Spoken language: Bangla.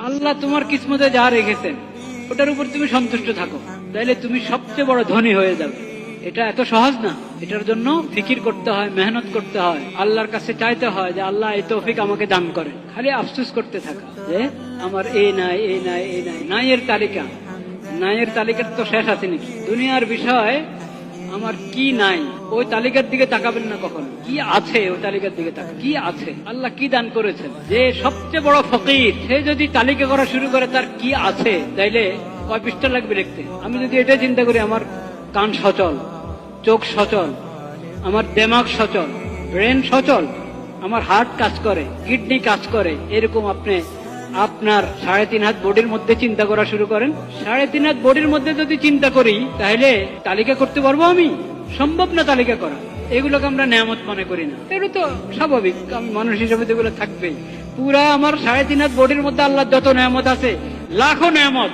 আল্লাহ তোমার কিসমতে যা রেখেছেন ওটার উপর তুমি সন্তুষ্ট থাকো, তাইলে তুমি সবচেয়ে বড় ধনী হয়ে যাবে। এটা এত সহজ না, এটার জন্য ফিকির করতে হয়, মেহনত করতে হয়, আল্লাহর কাছে চাইতে হয় যে আল্লাহ এই তৌফিক আমাকে দান করে। খালি আফসোস করতে থাকা যে আমার এই নাই, এই নাই, এই নাই, নাইয়ের তালিকা, নাইয়ের তালিকার তো শেষ আছে নাকি? দুনিয়ার বিষয় আমার কি নাই ওই তালিকার দিকে তাকাবেন না কখনো, কি আছে ওই তালিকার দিকে তাকান। কি আছে, আল্লাহ কি দান করেছেন। যে সবচেয়ে বড় ফকির সে যদি তালিকা করা শুরু করে তার কি আছে, তাইলে কয় পৃষ্ঠা লাগবে লিখতে। আমি যদি এটা চিন্তা করি আমার কান সচল, চোখ সচল, আমার দেমাগ সচল, ব্রেন সচল, আমার হার্ট কাজ করে, কিডনি কাজ করে, এরকম আপনি আপনার 3.5 হাত বডির মধ্যে চিন্তা করা শুরু করেন। 3.5 হাত বডির মধ্যে যদি চিন্তা করি তাহলে তালিকা করতে পারবো আমি? সম্ভব না তালিকা করা। এগুলোকে আমরা নেয়ামত মনে করি না, এটা তো স্বাভাবিক, মানুষ হিসেবে এগুলো থাকবেই। পুরা আমার 3.5 হাত বডির মধ্যে আল্লাহ যত নেয়ামত আছে, লাখো নেয়ামত।